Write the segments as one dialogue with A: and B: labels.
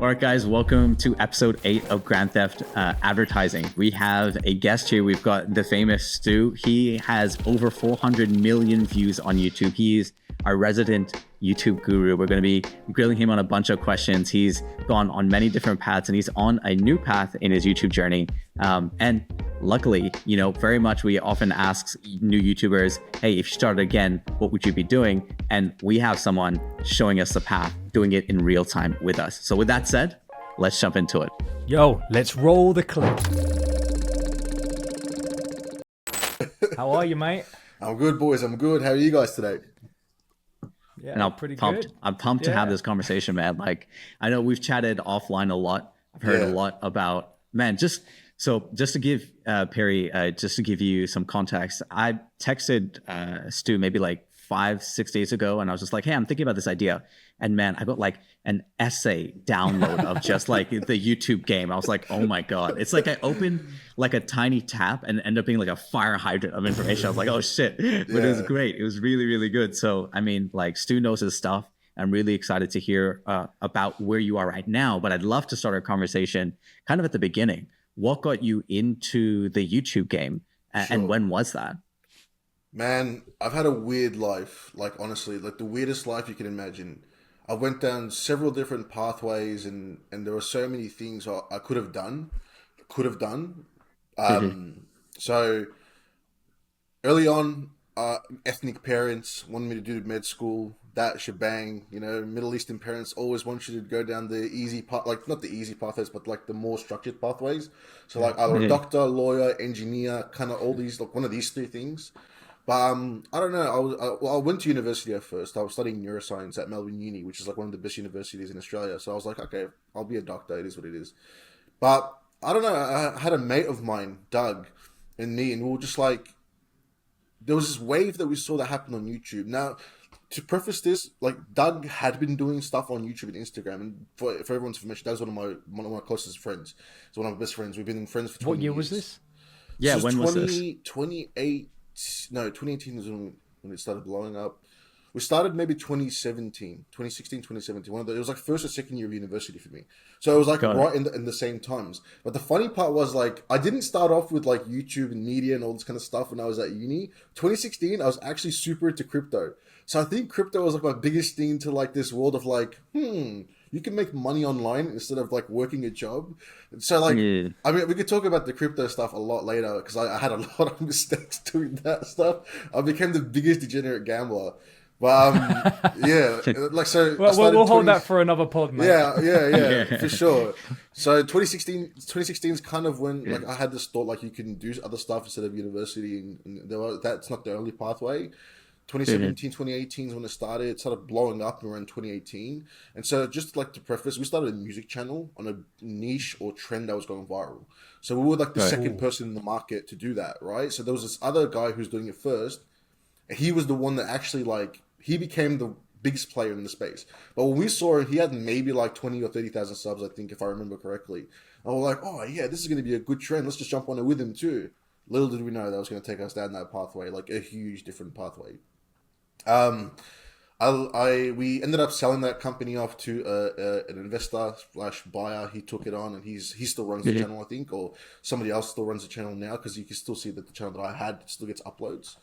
A: All right, guys, welcome to episode 8 of Grand Theft Advertising. We have a guest here. We've got the famous Stu. He has over 400 million views on YouTube. He's our resident YouTube guru. We're going to be grilling him on a bunch of questions. He's gone on many different paths, and he's on a new path in his YouTube journey. And luckily, very much we often ask new YouTubers, hey, if you started again, what would you be doing? And we have someone showing us the path, doing it in real time with us. So with that said, let's jump into it.
B: Yo, let's roll the clip. How are you, mate?
C: I'm good, boys. I'm good. How are you guys today?
B: Yeah,
A: and I'm
B: pretty
A: pumped.
B: good.
A: I'm pumped to have this conversation, man. Like, I know we've chatted offline a lot. I've heard a lot about, man, just to give Perry, just to give you some context, I texted Stu maybe like 5-6 days ago, and I was just like, hey, I'm thinking about this idea. And man, I got like an essay download of just like the YouTube game. I was like, oh my God. It's like I opened like a tiny tap and ended up being like a fire hydrant of information. I was like, oh shit. But it was great. It was really, really good. So, I mean, like Stu knows his stuff. I'm really excited to hear about where you are right now. But I'd love to start our conversation kind of at the beginning. What got you into the YouTube game and when was that?
C: Man, I've had a weird life. Like, honestly, like the weirdest life you can imagine. I went down several different pathways and there were so many things I could have done. So early on, ethnic parents wanted me to do med school, that shebang, Middle Eastern parents always want you to go down the easy path, like not the easy pathways, but like the more structured pathways. So like either a doctor, lawyer, engineer, kind of all these, like one of these three things. But I don't know. I went to university at first. I was studying neuroscience at Melbourne Uni, which is like one of the best universities in Australia. So I was like, okay, I'll be a doctor. It is what it is. But I don't know. I had a mate of mine, Doug, and me, and we were just like, there was this wave that we saw that happen on YouTube. Now, to preface this, like Doug had been doing stuff on YouTube and Instagram, and for everyone's information, Doug's one of my closest friends. He's one of my best friends. We've been friends for 20 years.
B: What year was this?
A: Yeah, when was this?
C: 2018 is when it started blowing up. We started maybe 2016, 2017. It was like first or second year of university for me. So it was like in the same times. But the funny part was like, I didn't start off with like YouTube and media and all this kind of stuff when I was at uni. 2016, I was actually super into crypto. So I think crypto was like my biggest thing to like this world of like, you can make money online instead of like working a job. So like, I mean, we could talk about the crypto stuff a lot later because I had a lot of mistakes doing that stuff. I became the biggest degenerate gambler. But like so.
B: Well, we'll hold that for another pod, mate.
C: Yeah, for sure. So 2016 is kind of when like I had this thought like you can do other stuff instead of university, and that's not the only pathway. 2017, 2018 is when it started. It started blowing up around 2018. And so just like to preface, we started a music channel on a niche or trend that was going viral. So we were like the second person in the market to do that, right? So there was this other guy who's doing it first. He was the one that actually like, he became the biggest player in the space. But when we saw him, he had maybe like 20 or 30,000 subs, I think, if I remember correctly. And we're like, oh yeah, this is going to be a good trend. Let's just jump on it with him too. Little did we know that was going to take us down that pathway, like a huge different pathway. We ended up selling that company off to an investor / buyer. He took it on, and he still runs the channel, I think, or somebody else still runs the channel now because you can still see that the channel that I had still gets uploads.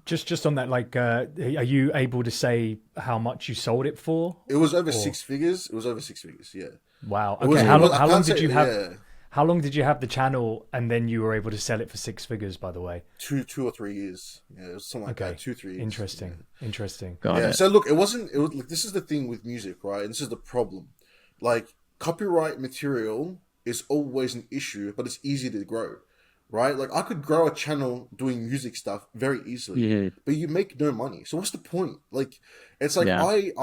B: Just on that, like, are you able to say how much you sold it for?
C: It was over 6 figures. It was over 6 figures. Yeah.
B: Wow. Okay. How long did you have? Yeah. How long did you have the channel, and then you were able to sell it for 6 figures? By the way, 2 or 3 years. Yeah, it was something like that. 2-3 years. Interesting.
C: Got it. So look, it was like, this is the thing with music, right? And this is the problem. Like, copyright material is always an issue, but it's easy to grow, right? Like, I could grow a channel doing music stuff very easily, but you make no money. So what's the point? Like, it's like I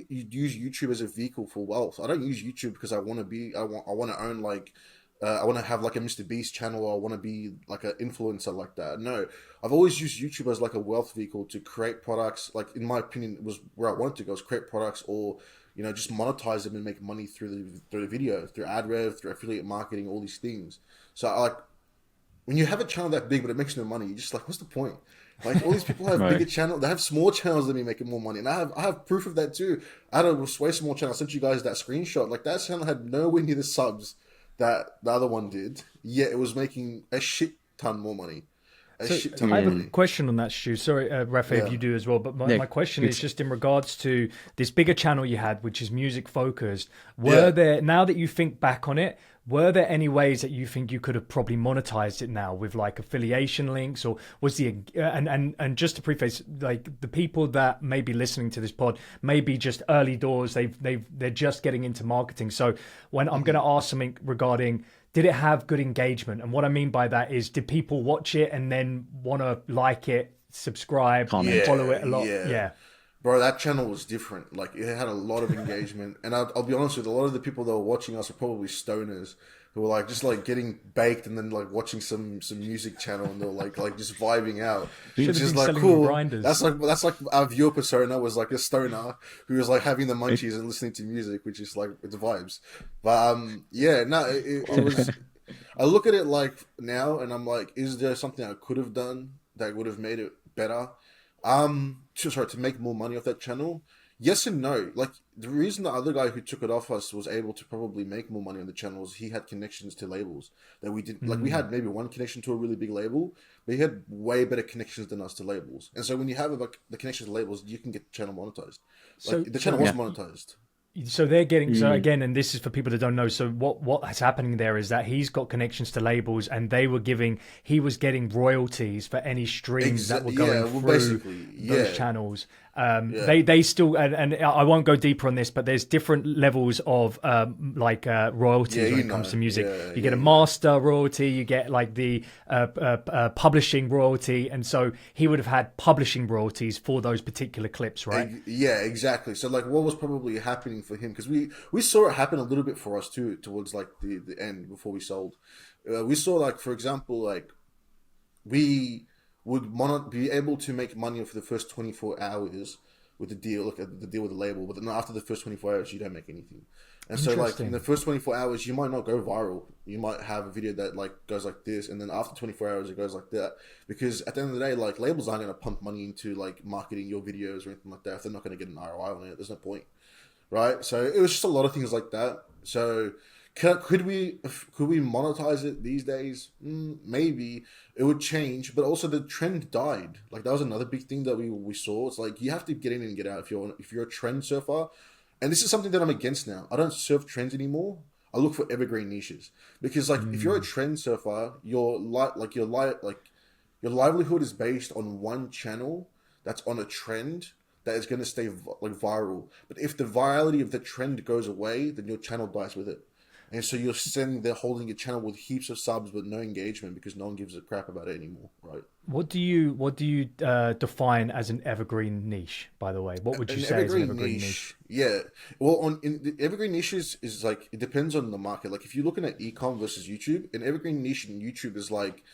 C: use YouTube as a vehicle for wealth. I don't use YouTube because I want to own like. I want to have like a Mr. Beast channel, or I want to be like an influencer like that. No, I've always used YouTube as like a wealth vehicle to create products. Like, in my opinion, it was where I wanted to go, is create products, or just monetize them and make money through the video, through ad rev, through affiliate marketing, all these things. So when you have a channel that big but it makes no money, you're just like, what's the point? Like all these people have bigger channels. They have small channels than me making more money, and I have proof of that too. I had a way small channel. I sent you guys that screenshot. Like that channel had nowhere near the subs that the other one did. Yet it was making a shit ton more money.
B: I have a question on that, Stu. Sorry, Rafa, if you do as well. But my question is just in regards to this bigger channel you had, which is music focused. Were there, now that you think back on it, were there any ways that you think you could have probably monetized it now with like affiliation links, or was the and just to preface, like the people that may be listening to this pod may be just early doors, they're just getting into marketing. So when I'm going to ask something regarding, did it have good engagement? And what I mean by that is, did people watch it and then want to like it, subscribe, comment, follow it a lot? Yeah.
C: Bro, that channel was different. Like, it had a lot of engagement. And I'll be honest with you, a lot of the people that were watching us were probably stoners who were like just like getting baked and then like watching some music channel, and they're like just vibing out. Which is like cool. That's like our viewer persona was like a stoner who was like having the munchies and listening to music, which is like the vibes. But it was. I look at it like now, and I'm like, is there something I could have done that would have made it better? To make more money off that channel? Yes and no. Like, the reason the other guy who took it off us was able to probably make more money on the channel is he had connections to labels that we didn't. Like, we had maybe one connection to a really big label, but he had way better connections than us to labels. And so when you have like the connections to labels, you can get the channel monetized. Like, the channel was monetized.
B: So they're getting, so again, and this is for people that don't know, so what's happening there is that he's got connections to labels, and he was getting royalties for any streams that were going through those channels. They still, and I won't go deeper on this, but there's different levels of royalties when it comes to music. You get a master royalty, you get like the publishing royalty, and so he would have had publishing royalties for those particular clips, right?
C: Yeah, exactly. So like what was probably happening for him, because we saw it happen a little bit for us too towards like the end before we sold. We saw, like, for example, like we would be able to make money for the first 24 hours with the deal, the deal with the label, but then after the first 24 hours, you don't make anything. And so, like, in the first 24 hours, you might not go viral. You might have a video that, like, goes like this, and then after 24 hours, it goes like that. Because at the end of the day, like, labels aren't going to pump money into, like, marketing your videos or anything like that if they're not going to get an ROI on it. There's no point, right? So it was just a lot of things like that. So could we monetize it these days? Maybe. It would change, but also the trend died. Like, that was another big thing that we saw. It's like, you have to get in and get out if you're a trend surfer. And this is something that I'm against now. I don't surf trends anymore. I look for evergreen niches, because like if you're a trend surfer, your livelihood is based on one channel that's on a trend that is going to stay like viral. But if the virality of the trend goes away, then your channel dies with it. And so you're sitting there holding your channel with heaps of subs but no engagement, because no one gives a crap about it anymore, right?
B: What do you define as an evergreen niche, by the way? What would you say is an evergreen niche?
C: Yeah. Well, in the evergreen niches is like, it depends on the market. Like, if you're looking at e-com versus YouTube, an evergreen niche in YouTube is like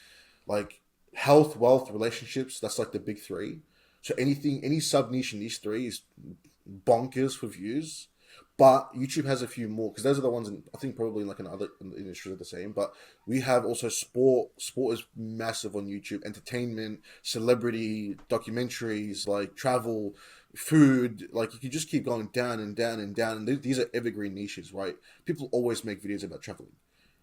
C: health, wealth, relationships. That's like the big three. So any sub niche in these three is bonkers for views. But YouTube has a few more, because those are the ones I think probably like in other industries are the same. But we have also sport. Sport is massive on YouTube. Entertainment, celebrity, documentaries, like travel, food. Like, you can just keep going down and down and down. And these are evergreen niches, right? People always make videos about traveling.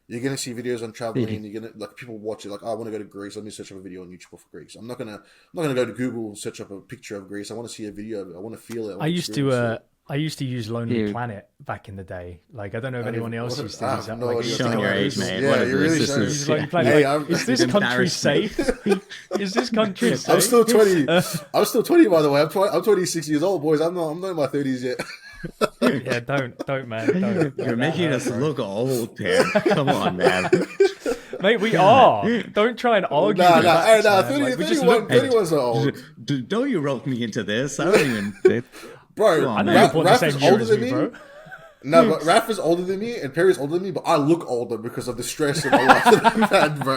C: You're going to see videos on traveling, and you're going to, like, people watch it like, oh, I want to go to Greece. Let me search up a video on YouTube for Greece. I'm not going to go to Google and search up a picture of Greece. I want to see a video of it. I want to feel it.
B: I used to use Lonely Planet back in the day. Like, I don't know if anyone else used to use that.
A: Like, showing your age, man.
C: Yeah, you really should.
B: Lonely Planet. Hey, like, is this country safe? Is this country safe?
C: I'm still 20. I'm still 20, by the way. I'm 26 years old, boys. I'm not in my 30s yet.
B: Yeah, don't, man. Don't.
A: You're making us look old, man. Come on, man.
B: Mate, we are. Don't try and argue.
C: Nah. 31's old.
A: Don't you rope me into this? I don't even...
C: Bro,
B: I know you're born the same year as me, bro.
C: No, but Raph is older than me and Perry's older than me, but I look older because of the stress of my life that I've had, bro.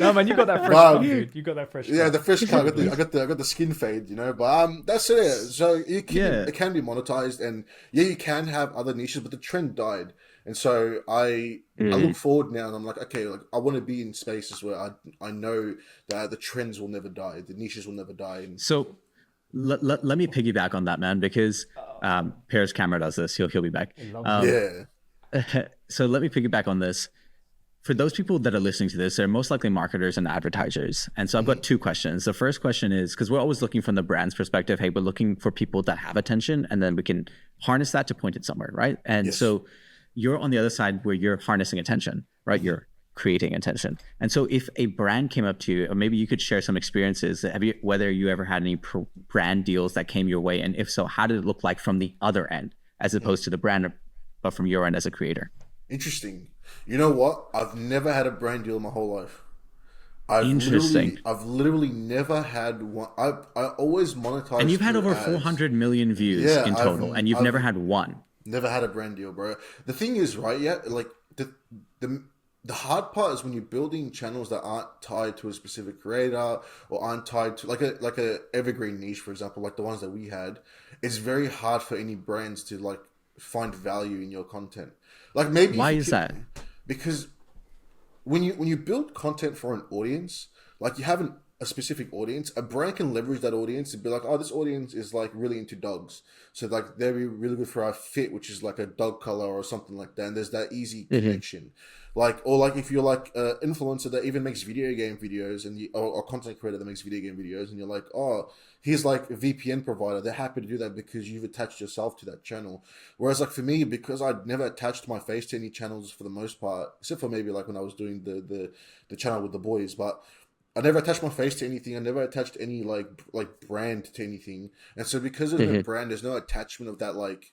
B: No, man, you got that fresh cut, dude. You got that fresh cut.
C: Yeah, the fresh cut. I got the skin fade, you know. But that's it. So it can be monetized, and you can have other niches, but the trend died. And so I look forward now, and I'm like, okay, like I want to be in spaces where I know that the trends will never die, the niches will never die. And
A: so let me piggyback on that, man, because Paris camera does this. He'll be back. So let me piggyback on this. For those people that are listening to this, they're most likely marketers and advertisers. And so I've got two questions. The first question is, because we're always looking from the brand's perspective, hey, we're looking for people that have attention, and then we can harness that to point it somewhere, right? And so you're on the other side where you're harnessing attention, right? You're creating attention. And so if a brand came up to you, or maybe you could share some experiences, whether you ever had any brand deals that came your way, and if so, how did it look like from the other end, as opposed to the brand, but from your end as a creator?
C: Interesting. You know what? I've never had a brand deal in my whole life. I've literally never had one. I always monetize.
A: And you've had over 400 million views in total, and you've never had one.
C: Never had a brand deal, bro. The thing is, right? Yeah, like the hard part is when you're building channels that aren't tied to a specific creator or aren't tied to like a evergreen niche, for example, like the ones that we had. It's very hard for any brands to like find value in your content. Like maybe
A: why is that?
C: Because when you build content for an audience, like you have a specific audience, a brand can leverage that audience to be like, oh, this audience is like really into dogs, so like they'll be really good for our fit, which is like a dog color or something like that. And there's that easy connection, like, or like if you're like an influencer that even makes video game videos, and or content creator that makes video game videos, and you're like, oh, here's like a VPN provider, they're happy to do that because you've attached yourself to that channel. Whereas like for me, because I'd never attached my face to any channels for the most part, except for maybe like when I was doing the channel with the boys, but I never attached my face to anything. I never attached any like brand to anything. And so because of the brand, there's no attachment of that. Like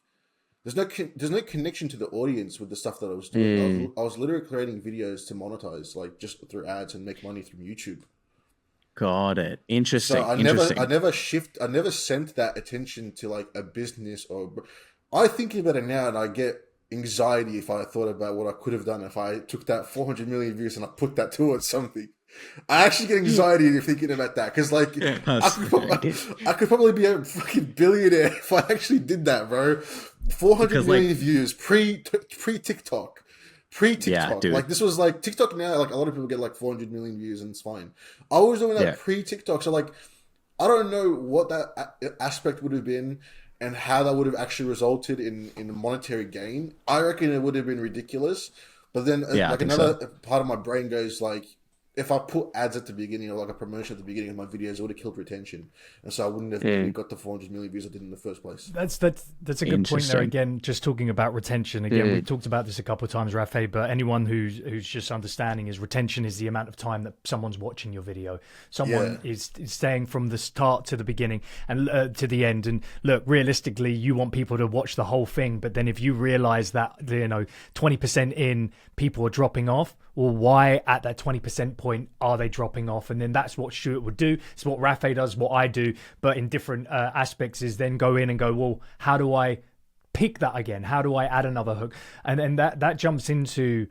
C: there's no connection to the audience with the stuff that I was doing. I was literally creating videos to monetize, like just through ads and make money through YouTube.
A: Got it. Interesting.
C: So I never sent that attention to like a business or. I think about it now, and I get anxiety if I thought about what I could have done if I took that 400 million views and I put that towards something. I actually get anxiety thinking about that, because like I could probably be a fucking billionaire if I actually did that, bro. 400 million views pre TikTok. Like this was like TikTok now. Like a lot of people get like 400 million views and it's fine. I was doing that pre TikTok, so like I don't know what that aspect would have been and how that would have actually resulted in a monetary gain. I reckon it would have been ridiculous. But then like another part of my brain goes like, if I put ads at the beginning or like a promotion at the beginning of my videos, it would have killed retention, and so I wouldn't have really got the 400 million views I did in the first place.
B: That's a good point there. Again, just talking about retention. Again, we talked about this a couple of times, Rafe. But anyone who's just understanding is retention is the amount of time that someone's watching your video. Someone is staying from the start to the beginning and to the end. And look, realistically, you want people to watch the whole thing. But then if you realize that 20% in people are dropping off, well, why at that 20% point are they dropping off? And then that's what Stuart would do. It's what Rafe does, what I do, but in different aspects, is then go in and go, well, how do I pick that again? How do I add another hook? And then that jumps into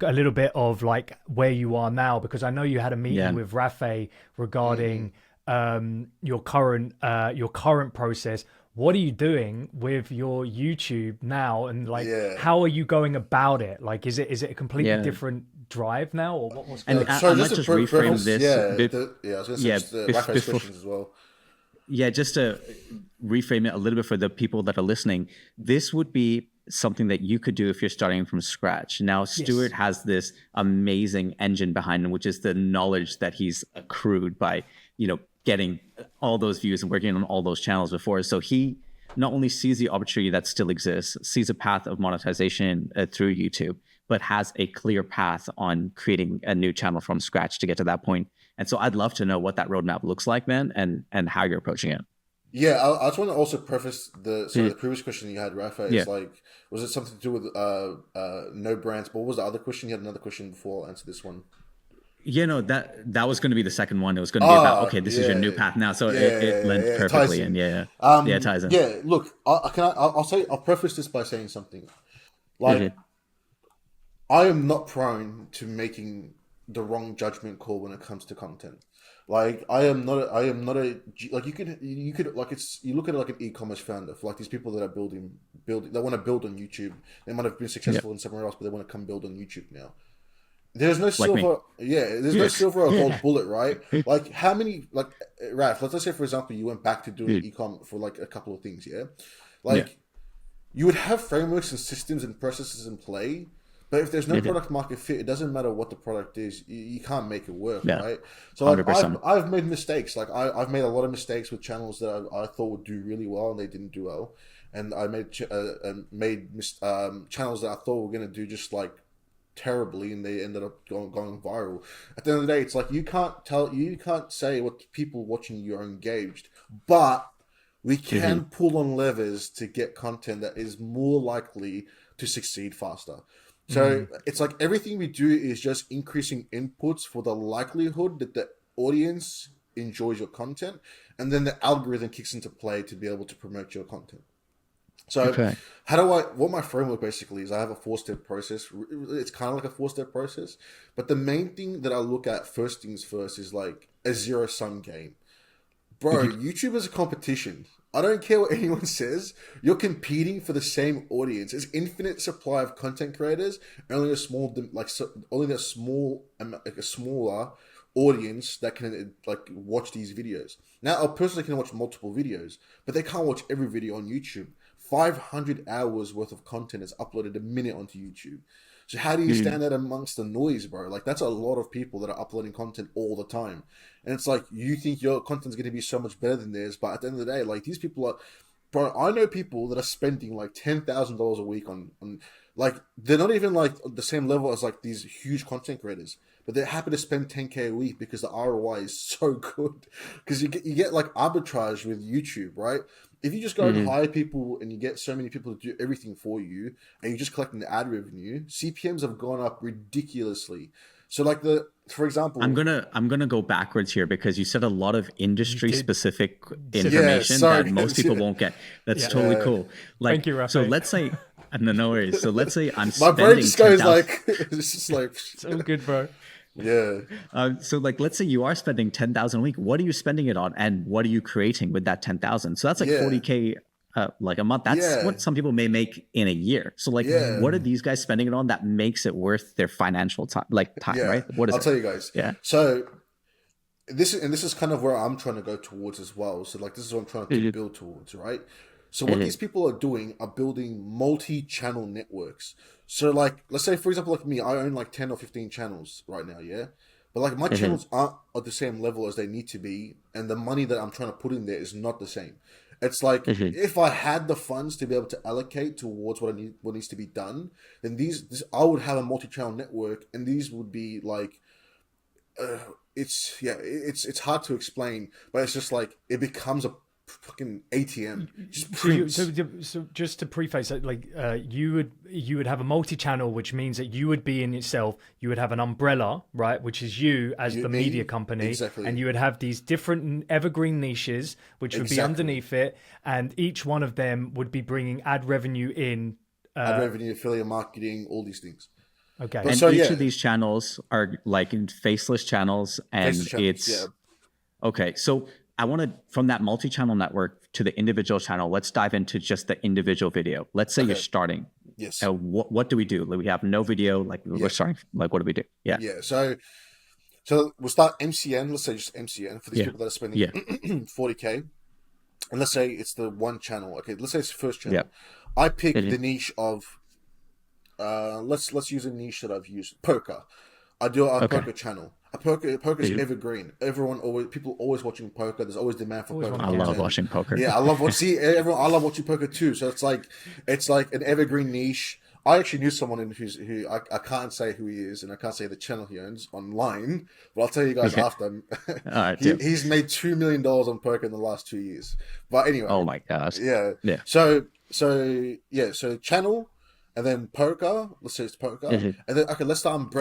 B: a little bit of like where you are now, because I know you had a meeting with Rafe regarding your current process. What are you doing with your YouTube now, and like how are you going about it? Like, is it a completely different drive now, or what's going on?
A: I might just reframe this.
C: I was going to say Rafe's questions as well.
A: Yeah, just to reframe it a little bit for the people that are listening, this would be something that you could do if you're starting from scratch. Now, Stuart has this amazing engine behind him, which is the knowledge that he's accrued by, getting all those views and working on all those channels before. So he not only sees the opportunity that still exists, sees a path of monetization through YouTube, but has a clear path on creating a new channel from scratch to get to that point. And so I'd love to know what that roadmap looks like, man, and how you're approaching it.
C: Yeah, I just want to also preface the previous question you had, Rafa, is like, was it something to do with no brands? But what was the other question? You had another question before I answered this one.
A: Yeah, no, that was going to be the second one. It was going to be about, okay, this is your new path now. So it lends perfectly in. It ties in.
C: Yeah, look, I'll preface this by saying something. Like, I am not prone to making the wrong judgment call when it comes to content. Like I am not a like you could like it's you look at it like an e-commerce founder for like these people that are building they want to build on YouTube. They might have been successful in somewhere else, but they want to come build on YouTube now. There's no silver, there's no silver or gold bullet, right? Like how many, like Raf, let's say for example, you went back to doing e-com for like a couple of things, you would have frameworks and systems and processes in play, but if there's no product market fit, it doesn't matter what the product is, you can't make it work, right? So like, I've made mistakes, like I've made a lot of mistakes with channels that I thought would do really well and they didn't do well, and I made channels that I thought were going to do just like terribly and they ended up going viral. At the end of the day, it's like you can't say what people watching you are engaged, but we can pull on levers to get content that is more likely to succeed faster. So it's like everything we do is just increasing inputs for the likelihood that the audience enjoys your content, and then the algorithm kicks into play to be able to promote your content. So what my framework basically is, I have a 4-step process. It's kind of like a 4-step process, but the main thing that I look at first things first is like a 0-sum game. Bro, YouTube is a competition. I don't care what anyone says. You're competing for the same audience. There's infinite supply of content creators, only a smaller audience that can like watch these videos. Now, a person can watch multiple videos, but they can't watch every video on YouTube. 500 hours worth of content is uploaded a minute onto YouTube. So how do you stand out amongst the noise, bro? Like that's a lot of people that are uploading content all the time. And it's like, you think your content's going to be so much better than theirs, but at the end of the day, like these people are, bro, I know people that are spending like $10,000 a week on like, they're not even like the same level as like these huge content creators, but they're happy to spend 10K a week because the ROI is so good. Because you get like arbitrage with YouTube, right? If you just go and hire people and you get so many people to do everything for you and you're just collecting the ad revenue, CPMs have gone up ridiculously. So like for example,
A: I'm gonna go backwards here because you said a lot of industry specific information that most people won't get. That's totally cool. Like,
B: thank you, Rafa.
A: So let's say, no worries. So let's say I'm
C: my
A: spending
C: brain just goes like, it's just like,
B: it's all good, bro.
C: Yeah.
A: So like, let's say you are spending 10,000 a week. What are you spending it on, and what are you creating with that 10,000? So that's like 40K, like a month. That's what some people may make in a year. So like, what are these guys spending it on that makes it worth their financial time? Right? What is
C: I'll tell you guys.
A: Yeah.
C: So this is kind of where I'm trying to go towards as well. So like, this is what I'm trying to build towards, right? So what these people are doing are building multi-channel networks. So like, let's say for example, like me, I own like 10 or 15 channels right now, yeah? But like my channels aren't at the same level as they need to be, and the money that I'm trying to put in there is not the same. It's like, if I had the funds to be able to allocate towards what needs to be done, then I would have a multi-channel network, and these would be like, it's hard to explain, but it's just like, it becomes a fucking ATM.
B: So just to preface it, like you would have a multi-channel, which means that you would be in itself. You would have an umbrella, right, which is you as the media company, and you would have these different evergreen niches, which would be underneath it, and each one of them would be bringing ad revenue in.
C: Ad revenue, affiliate marketing, all these things.
A: Okay, and so, each of these channels are like in faceless channels, and okay. So I want to, from that multi-channel network to the individual channel, let's dive into just the individual video. Let's say you're starting.
C: Yes.
A: What do we do? Like, we have no video. Like, we're starting. Like, what do we do? Yeah.
C: Yeah. So we'll start MCN. Let's say just MCN for these people that are spending 40K. And let's say it's the one channel. Okay. Let's say it's the first channel. Yeah. I pick the niche of, let's use a niche that I've used, poker. I do a poker channel. Poker is evergreen. People always watching poker. There's always demand for poker.
A: I love watching poker.
C: Yeah, I love watching poker too. So it's like an evergreen niche. I actually knew someone who I can't say who he is, and I can't say the channel he owns online, but I'll tell you guys after. He's made $2 million on poker in the last 2 years. But anyway.
A: Oh my gosh.
C: Yeah. So channel. And then poker, let's say it's poker. And then, okay, let's start.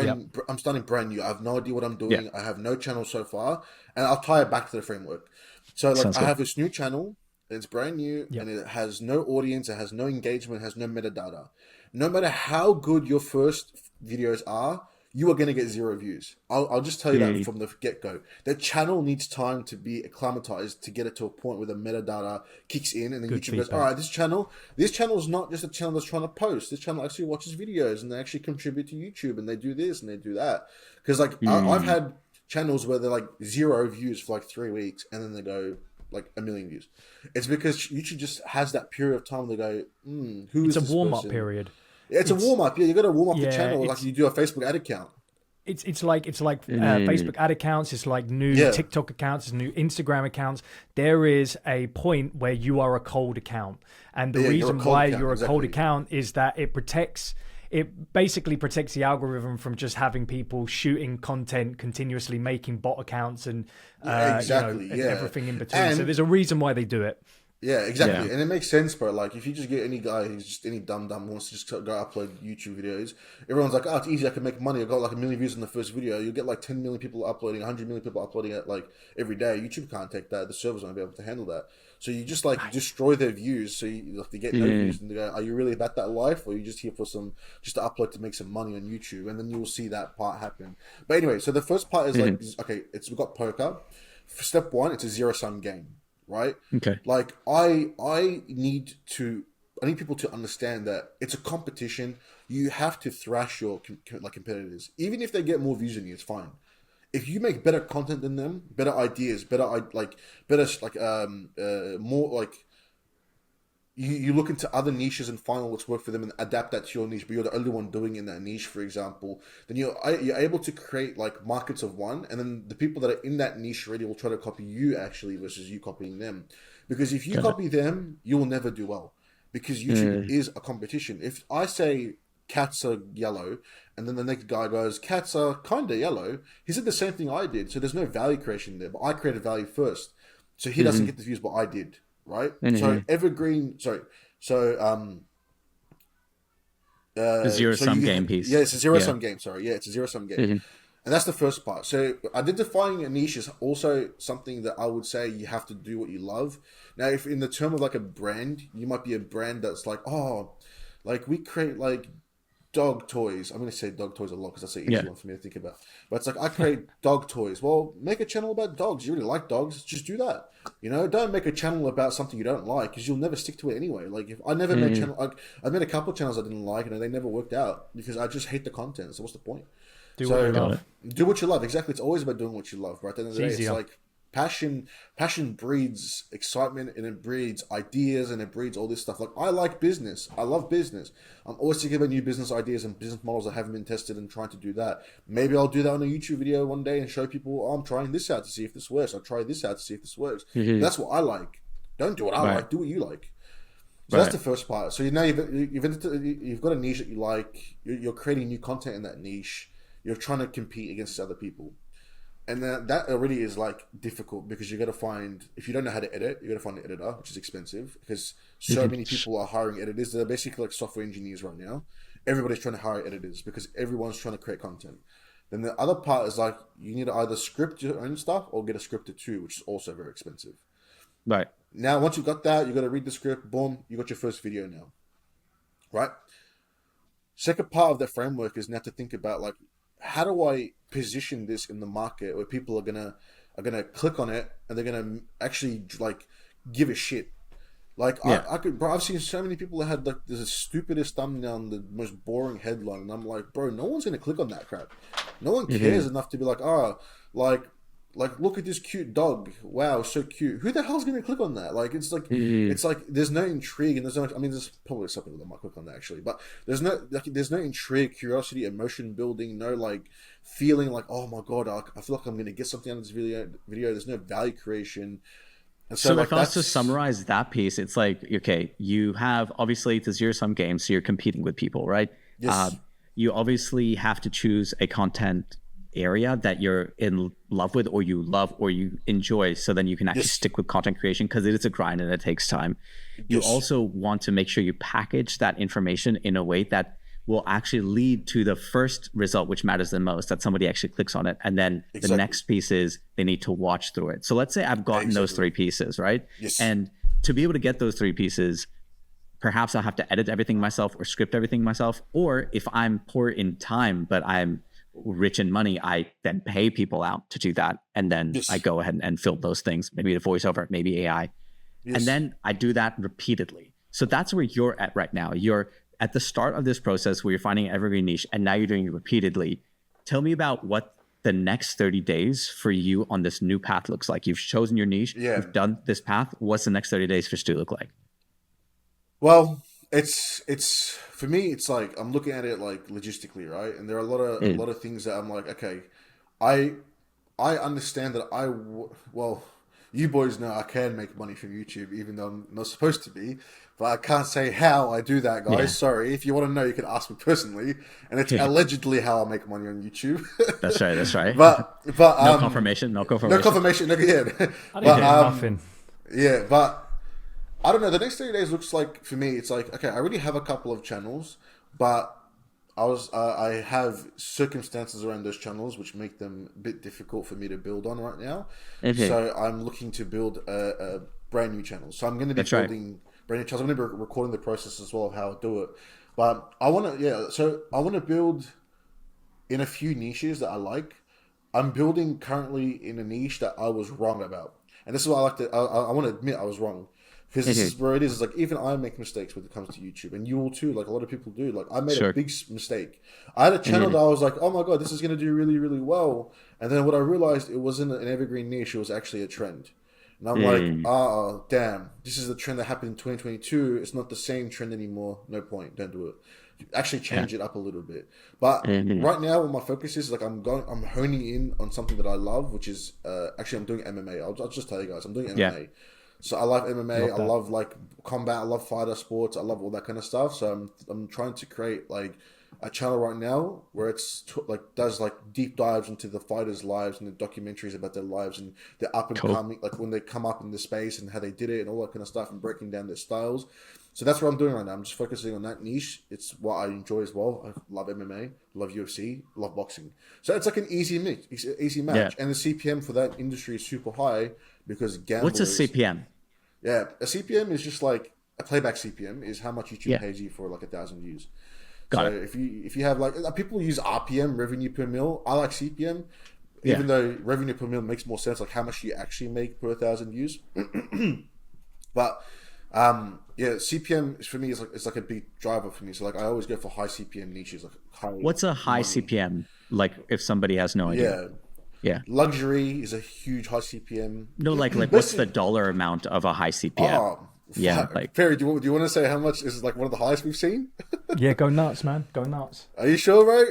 C: I'm starting brand new. I have no idea what I'm doing. I have no channel so far. And I'll tie it back to the framework. So like, I have this new channel, and it's brand new, and it has no audience, it has no engagement, it has no metadata. No matter how good your first videos are, you are going to get 0 views. I'll just tell you that from the get-go. The channel needs time to be acclimatized to get it to a point where the metadata kicks in, and then YouTube goes, all right, this channel is not just a channel that's trying to post. This channel actually watches videos, and they actually contribute to YouTube, and they do this and they do that. Because like I've had channels where they're like 0 views for like 3 weeks, and then they go like 1 million views. It's because YouTube just has that period of time. They go, who is this person?
B: It's a warm-up period.
C: It's a warm-up. Yeah, you got to warm up the channel like you do a Facebook ad account.
B: It's like Facebook ad accounts. It's like new TikTok accounts. It's new Instagram accounts. There is a point where you are a cold account, and the reason why you're a cold account is that it basically protects the algorithm from just having people shooting content continuously, making bot accounts and everything in between. So there's a reason why they do it.
C: Yeah, exactly. And it makes sense, bro. Like, if you just get any guy who's just any dumb wants to just go upload YouTube videos, everyone's like, oh, it's easy, I can make money. I got like 1 million views in the first video. You'll get like 10 million people uploading, 100 million people uploading it like every day. YouTube can't take that. The servers won't be able to handle that. So you just like destroy their views. So you like, they get no views, and they go, are you really about that life? Or are you just here for just to upload to make some money on YouTube? And then you'll see that part happen. But anyway, so the first part is like, okay, we've got poker. For step 1, it's a zero-sum game. Right?
A: Okay.
C: Like I need people to understand that it's a competition. You have to thrash your competitors, even if they get more views than you. It's fine. If you make better content than them, better ideas, more like you look into other niches and find what's worked for them and adapt that to your niche, but you're the only one doing it in that niche, for example, then you're able to create like markets of one, and then the people that are in that niche already will try to copy you actually versus you copying them. Because if you copy them, you will never do well, because YouTube is a competition. If I say cats are yellow, and then the next guy goes, cats are kind of yellow, he said the same thing I did, so there's no value creation there, but I created value first. So he doesn't get the views, but I did. Right, so evergreen. The
A: zero-sum game piece.
C: Yeah, it's a zero-sum game. Sorry, yeah, it's a zero-sum game, and that's the first part. So identifying a niche is also something that I would say you have to do what you love. Now, if in the term of like a brand, you might be a brand that's like, like we create like dog toys. I'm going to say dog toys a lot because that's an easy one for me to think about. But it's like, I create dog toys. Well, make a channel about dogs. You really like dogs, just do that. You know, don't make a channel about something you don't like, because you'll never stick to it anyway. Like, if I never made I made a couple of channels I didn't like, and they never worked out because I just hate the content. So what's the point?
B: Do what you love.
C: Do what you love. Exactly. It's always about doing what you love, right? At the end of the day, it's like passion breeds excitement, and it breeds ideas, and it breeds all this stuff. Like, I like business. I love business. I'm always thinking about new business ideas and business models that haven't been tested and trying to do that. Maybe I'll do that on a YouTube video one day and show people, I'm trying this out to see if this works. I'll try this out to see if this works. That's what I like. Don't do what I like. Do what you like. So that's the first part. So now you've got a niche that you like. You're creating new content in that niche. You're trying to compete against other people. And then that already is like difficult, because you got to find, if you don't know how to edit, you got to find an editor, which is expensive, because so many people are hiring editors. They're basically like software engineers right now. Everybody's trying to hire editors because everyone's trying to create content. Then the other part is like, you need to either script your own stuff or get a scripted too, which is also very expensive.
A: Right.
C: Now, once you've got that, you got to read the script. Boom, you got your first video now. Right. Second part of that framework is now to think about, like, how do I position this in the market where people are gonna click on it and they're gonna actually like give a shit. Like, I've seen so many people that had like the stupidest thumbnail and the most boring headline, and I'm like, bro, no one's gonna click on that crap. No one cares enough to be like, like look at this cute dog. Wow, so cute. Who the hell's gonna click on that? Like, it's like it's like there's no intrigue, and there's no. I mean, there's probably some people that might click on that actually, but there's no intrigue, curiosity, emotion building, no like feeling like, oh my god, I feel like I'm gonna get something out of this video. There's no value creation. And
A: so like, if I was to summarize that piece, it's like, okay, you have obviously the zero-sum game, so you're competing with people, right?
C: Yes.
A: You obviously have to choose a content area that you're in love with, or you love, or you enjoy, so then you can actually stick with content creation, because it is a grind and it takes time. You also want to make sure you package that information in a way that will actually lead to the first result, which matters the most, that somebody actually clicks on it, and then the next piece is they need to watch through it. So let's say I've gotten those 3 pieces, right? And to be able to get those 3 pieces, perhaps I'll have to edit everything myself or script everything myself, or if I'm poor in time but I'm rich in money, I then pay people out to do that. And then I go ahead and film those things, maybe the voiceover, maybe AI. And then I do that repeatedly. So that's where you're at right now. You're at the start of this process where you're finding an evergreen niche, and now you're doing it repeatedly. Tell me about what the next 30 days for you on this new path looks like. You've chosen your niche. You've done this path. What's the next 30 days for Stu look like?
C: Well, it's for me, it's like I'm looking at it like logistically, right? And there are a lot of things that I'm like, okay, I understand that well, you boys know I can make money from YouTube, even though I'm not supposed to be, but I can't say how I do that, guys. Yeah. Sorry. If you want to know, you can ask me personally, and it's allegedly how I make money on YouTube.
A: That's right. That's right.
C: But
A: no confirmation. No confirmation.
C: No confirmation. No, yeah.
B: I didn't get nothing.
C: Yeah, but I don't know. The next 30 days looks like, for me, it's like, okay, I already have a couple of channels, but I have circumstances around those channels which make them a bit difficult for me to build on right now. Okay. So I'm looking to build a brand new channel. So I'm going to be building brand new channels. I'm going to be recording the process as well of how I do it. But I want to, so I want to build in a few niches that I like. I'm building currently in a niche that I was wrong about. And this is what I like to, I want to admit I was wrong. Because this is where it is. It's like, even I make mistakes when it comes to YouTube. And you will too. Like, a lot of people do. Like, I made a big mistake. I had a channel that I was like, oh my God, this is going to do really, really well. And then what I realized, it wasn't an evergreen niche. It was actually a trend. And I'm like, damn. This is the trend that happened in 2022. It's not the same trend anymore. No point. Don't do it. Actually change it up a little bit. But right now, what my focus is, like, I'm honing in on something that I love, which is, actually, I'm doing MMA. I'll just tell you guys, I'm doing MMA. Yeah. So I love MMA. I love like combat. I love fighter sports. I love all that kind of stuff. So I'm trying to create like a channel right now where it's does like deep dives into the fighters' lives and the documentaries about their lives and their up and coming, like when they come up in the space and how they did it and all that kind of stuff, and breaking down their styles. So that's what I'm doing right now. I'm just focusing on that niche. It's what I enjoy as well. I love MMA, love UFC, love boxing. So it's like an easy match. And the CPM for that industry is super high because gamblers...
A: What's a CPM?
C: Yeah, a CPM is just like a playback CPM is how much YouTube pays you for like 1,000 views. Got it. If you have like people use RPM, revenue per mil. I like CPM, even though revenue per mil makes more sense. Like how much you actually make per 1,000 views. But CPM for me is like a big driver for me. So like I always go for high CPM niches. Like
A: what's a high CPM? Like if somebody has no idea. Yeah.
C: Luxury is a huge high CPM.
A: No, like what's the dollar amount of a high CPM?
C: Oh, yeah. Like Perry, do you want to say how much is like one of the highest we've seen?
B: Yeah, go nuts, man. Go nuts.
C: Are you sure, bro?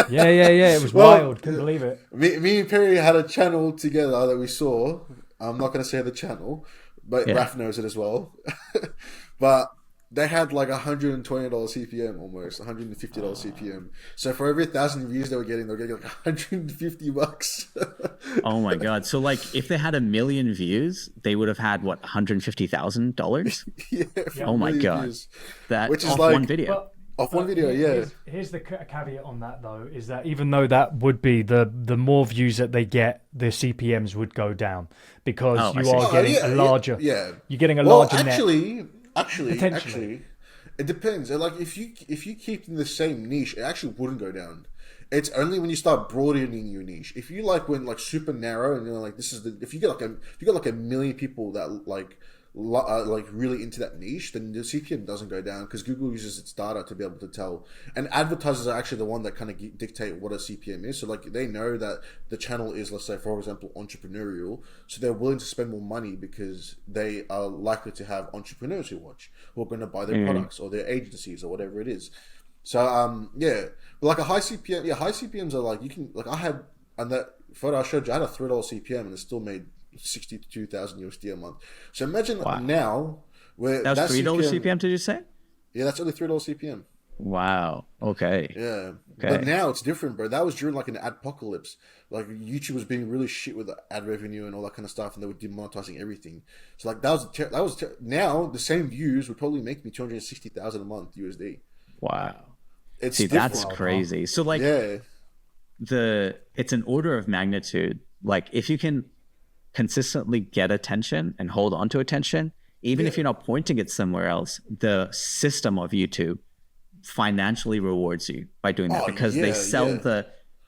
B: Yeah. It was wild. Couldn't believe it.
C: Me and Perry had a channel together that we saw. I'm not going to say the channel, but Raph knows it as well. But they had like $120 CPM almost, $150 CPM. So for every 1,000 views they were getting like $150.
A: Oh my God. So like if they had 1 million views, they would have had what, $150,000?
C: Yeah.
A: Oh my God.
C: Views.
A: That
C: which is
A: off
C: like
A: one video.
C: Off one video, yeah.
B: Here's the caveat on that though, is that even though that would be the more views that they get, the CPMs would go down because you are getting a larger.
C: Yeah.
B: You're getting a larger net.
C: Actually, it depends. Like if you keep in the same niche, it actually wouldn't go down. It's only when you start broadening your niche. If you like went like super narrow and you're like this is the if you get like 1 million people that like really into that niche, then the CPM doesn't go down because Google uses its data to be able to tell. And advertisers are actually the one that kind of dictate what a CPM is. So like they know that the channel is, let's say, for example, entrepreneurial. So they're willing to spend more money because they are likely to have entrepreneurs who watch, who are going to buy their products or their agencies or whatever it is. So but like a high CPM, high CPMs are like you can like I had on that photo I showed you, I had a $3 CPM and it still made 62,000 USD a month. So imagine now where
A: that was $3 CPM. Did you say?
C: Yeah, that's only $3 CPM.
A: Wow. Okay.
C: Yeah. Okay. But now it's different, bro. That was during like an adpocalypse. Like YouTube was being really shit with the ad revenue and all that kind of stuff, and they were demonetizing everything. So like that was now the same views would probably make me 260,000 a month USD.
A: Wow.
C: It's
A: that's crazy. So like it's an order of magnitude. Like if you can consistently get attention and hold on to attention, even if you're not pointing it somewhere else, the system of YouTube financially rewards you by doing that because they sell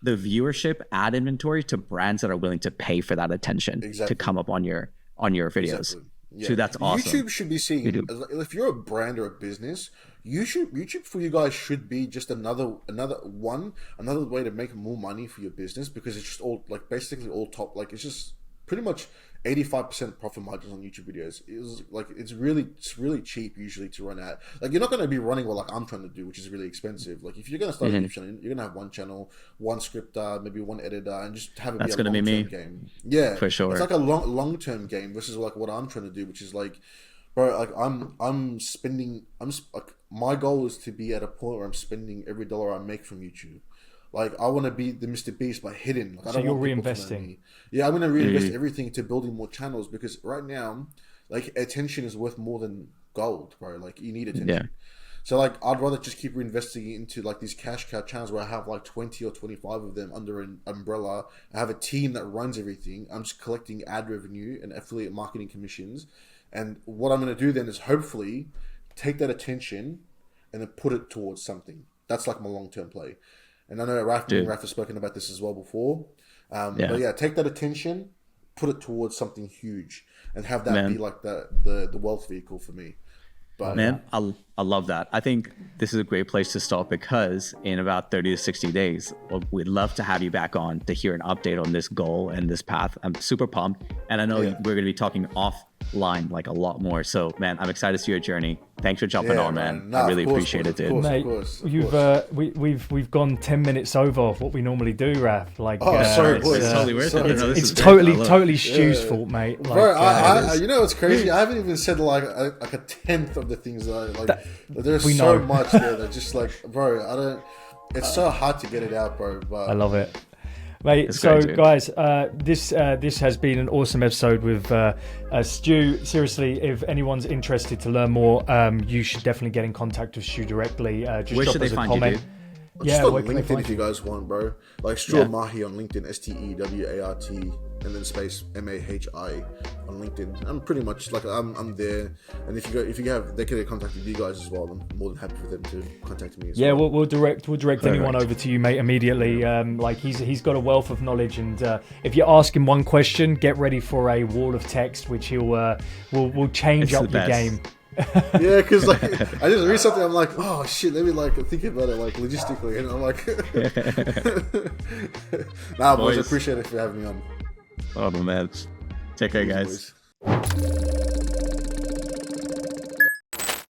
A: the viewership ad inventory to brands that are willing to pay for that attention to come up on your videos.
C: Exactly. Yeah.
A: So that's awesome.
C: YouTube should be seen if you're a brand or a business, YouTube for you guys should be just another way to make more money for your business, because it's just all like basically all top, like it's just pretty much 85% profit margins on YouTube videos. It's really cheap usually to run at. Like, you're not going to be running what like I'm trying to do, which is really expensive. Like, if you're going to start a YouTube channel, you're going to have one channel, one scripter, maybe one editor, and just have it be a long-term game. Yeah,
A: for sure.
C: It's like a long-term game versus like what I'm trying to do, which is like, bro, like my goal is to be at a point where I'm spending every dollar I make from YouTube. Like, I want to be the Mr. Beast, but hidden. Like, I don't want people to know me. Yeah, I'm going to reinvest everything into building more channels, because right now, like, attention is worth more than gold, bro. Like, you need attention. Yeah. So, like, I'd rather just keep reinvesting into, like, these cash cow channels where I have, like, 20 or 25 of them under an umbrella. I have a team that runs everything. I'm just collecting ad revenue and affiliate marketing commissions. And what I'm going to do then is hopefully take that attention and then put it towards something. That's, like, my long-term play. And I know Raf has spoken about this as well before. But yeah, take that attention, put it towards something huge, and have that be like the wealth vehicle for me. But
A: I love that. I think this is a great place to start, because in about 30 to 60 days, we'd love to have you back on to hear an update on this goal and this path. I'm super pumped. And I know we're going to be talking offline like a lot more. So, man, I'm excited to see your journey. Thanks for jumping on, man. I really appreciate it, dude.
B: Mate, we've gone 10 minutes over what we normally do, Raf. Like,
C: sorry, boys.
A: It's totally worth it.
B: It's totally Stu's fault, mate. Like,
C: bro, you know what's crazy? I haven't even said like a tenth of the things that I like. There's so much there that just like, bro, I don't. It's so hard to get it out, bro. But
B: I love it. Mate, it's so great, guys, this has been an awesome episode with Stu. Seriously, if anyone's interested to learn more, you should definitely get in contact with Stu directly. Just
A: Where
B: drop
A: should
B: us
A: they
B: a
A: find
B: comment.
A: you, dude?
C: Just on LinkedIn if you guys want, bro. Like Stuart Mahi on LinkedIn, STEWART, and then space MAHI on LinkedIn. I'm pretty much like I'm there. And if you have, they can get in contact with you guys as well. I'm more than happy for them to contact me as well.
B: We'll direct anyone over to you, mate, immediately. Like he's got a wealth of knowledge, and if you ask him one question, get ready for a wall of text, which he'll will change up your game.
C: Yeah, because like I just read something, I'm like, oh shit, let me like think about it like logistically, and I'm like, nah, boys, I appreciate it for having me on.
A: Oh man, take care, guys.